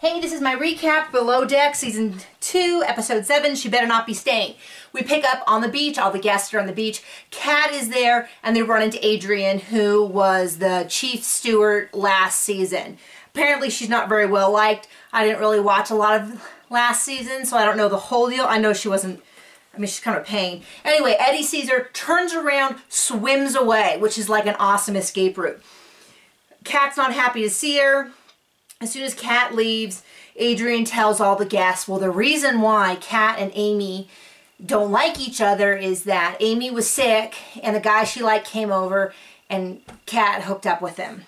Hey, this is my recap below deck, season 2, episode 7, She Better Not Be Staying. We pick up on the beach, all the guests are on the beach. Kat is there, and they run into Adrian, who was the chief steward last season. Apparently she's not very well liked. I didn't really watch a lot of last season, so I don't know the whole deal. I know she wasn't, I mean, she's kind of a pain. Anyway, Eddie sees her, turns around, swims away, which is like an awesome escape route. Kat's not happy to see her. As soon as Kat leaves, Adrian tells all the guests, well, the reason why Kat and Amy don't like each other is that Amy was sick and the guy she liked came over and Kat hooked up with him.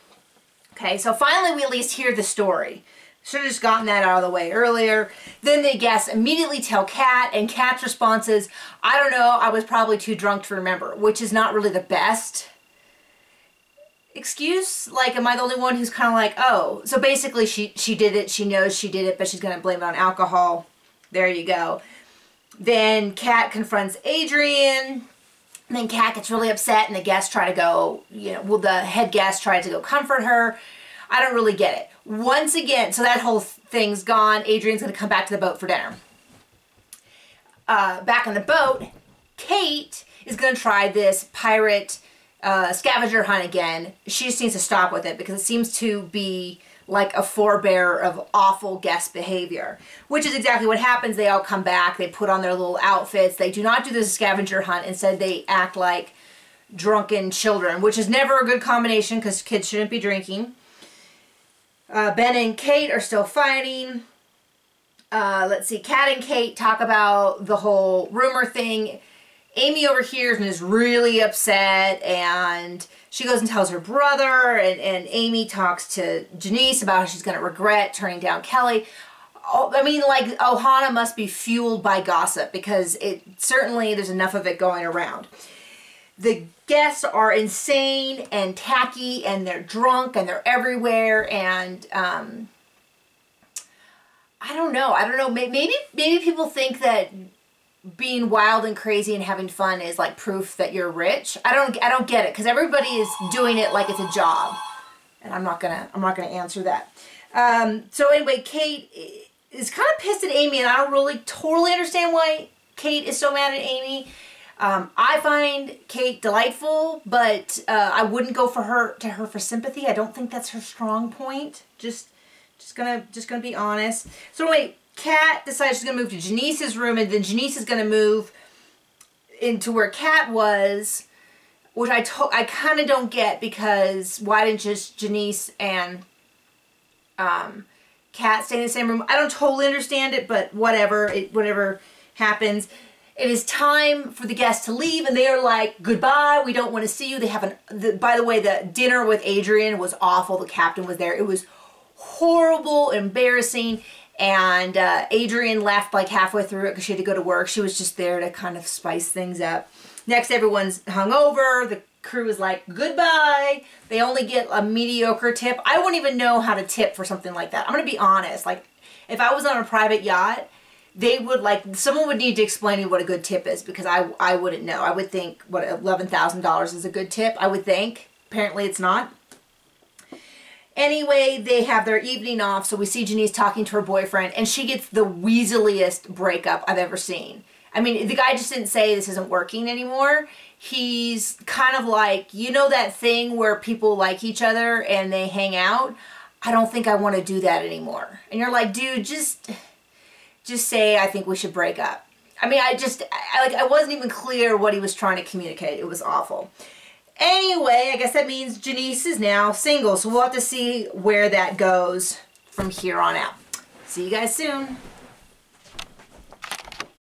Okay, so finally we at least hear the story. Should have just gotten that out of the way earlier. Then the guests immediately tell Kat, and Kat's response is, I don't know, I was probably too drunk to remember, which is not really the best excuse. Like, am I the only one who's kind of like, oh, so basically she did it, she knows she did it, but she's going to blame it on alcohol. There you go. Then Kat confronts Adrian. And then Kat gets really upset and the guests try to go, you know, well, the head guest tried to go comfort her. I don't really get it. Once again, so that whole thing's gone. Adrian's going to come back to the boat for dinner. Back on the boat, Kate is going to try this pirate scavenger hunt again. She just needs to stop with it because it seems to be like a forebearer of awful guest behavior, which is exactly what happens. They all come back, they put on their little outfits, they do not do the scavenger hunt. Instead they act like drunken children, which is never a good combination because kids shouldn't be drinking. Ben and Kate are still fighting. Let's see, Kat and Kate talk about the whole rumor thing. Amy overhears and is really upset, and she goes and tells her brother, and Amy talks to Janice about how she's going to regret turning down Kelly. Oh, I mean, like, Ohana must be fueled by gossip because certainly there's enough of it going around. The guests are insane and tacky, and they're drunk, and they're everywhere, and I don't know. Maybe people think that being wild and crazy and having fun is like proof that you're rich. I don't get it because everybody is doing it like it's a job, and I'm not gonna answer that. So anyway, Kate is kind of pissed at Amy, and I don't really totally understand why Kate is so mad at Amy. I find Kate delightful, but I wouldn't go to her for sympathy. I don't think that's her strong point. Just gonna be honest. So anyway, Kat decides she's gonna move to Janice's room, and then Janice is gonna move into where Kat was, which I kind of don't get, because why didn't just Janice and Kat stay in the same room? I don't totally understand it, but whatever. Whatever happens. It is time for the guests to leave, and they are like, goodbye, we don't want to see you. They have by the way, the dinner with Adrian was awful. The captain was there. It was horrible, embarrassing, and Adrian left like halfway through it because she had to go to work. She was just there to kind of spice things up. Next, everyone's hungover. The crew is like, goodbye. They only get a mediocre tip. I wouldn't even know how to tip for something like that. I'm going to be honest. Like, if I was on a private yacht, someone would need to explain to me what a good tip is, because I wouldn't know. I would think, what, $11,000 is a good tip, I would think. Apparently it's not. Anyway, they have their evening off, so we see Janice talking to her boyfriend, and she gets the weaseliest breakup I've ever seen. I mean, the guy just didn't say this isn't working anymore. He's kind of like, you know that thing where people like each other and they hang out? I don't think I want to do that anymore. And you're like, dude, just say, I think we should break up. I mean, I wasn't even clear what he was trying to communicate. It was awful. Anyway, I guess that means Janice is now single, so we'll have to see where that goes from here on out. See you guys soon.